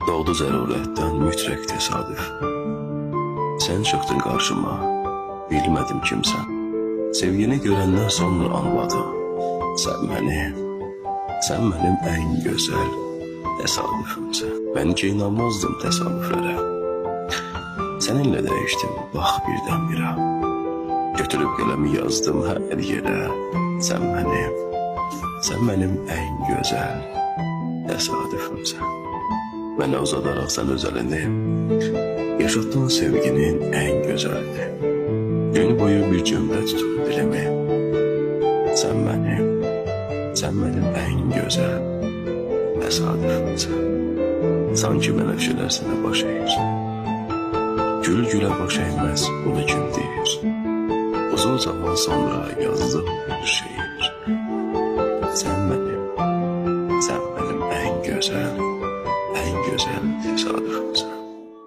Doğdu zərurətdən mütləq təsadüf. Sən çıxdın qarşıma, bilmədim kimsən. Sevgini görəndən sonra anladım. Sən mənim ən gözəl təsadüfümsən. Mən ki inanmazdım təsadüflərə. Səninlə dəyişdim, bax birdən-birə. Götürüb qələmi yazdım hər yerə. Sən mənim ən gözəl təsadüfümsən. Mənə uzadaraq sən öz əlini, yaşatdığın sevginin ən gözəlini. Gün boyu bir cümlə tutur dilimi. Sən mənim ən gözəl təsadüfümsən. Sanki bənəfşələr sənə baş əyir. Gül gülə baş əyməz, bunu kim deyir? Uzun zaman sonra yazdığım bir şeir. Sən mənim ən gözəl tesadüf.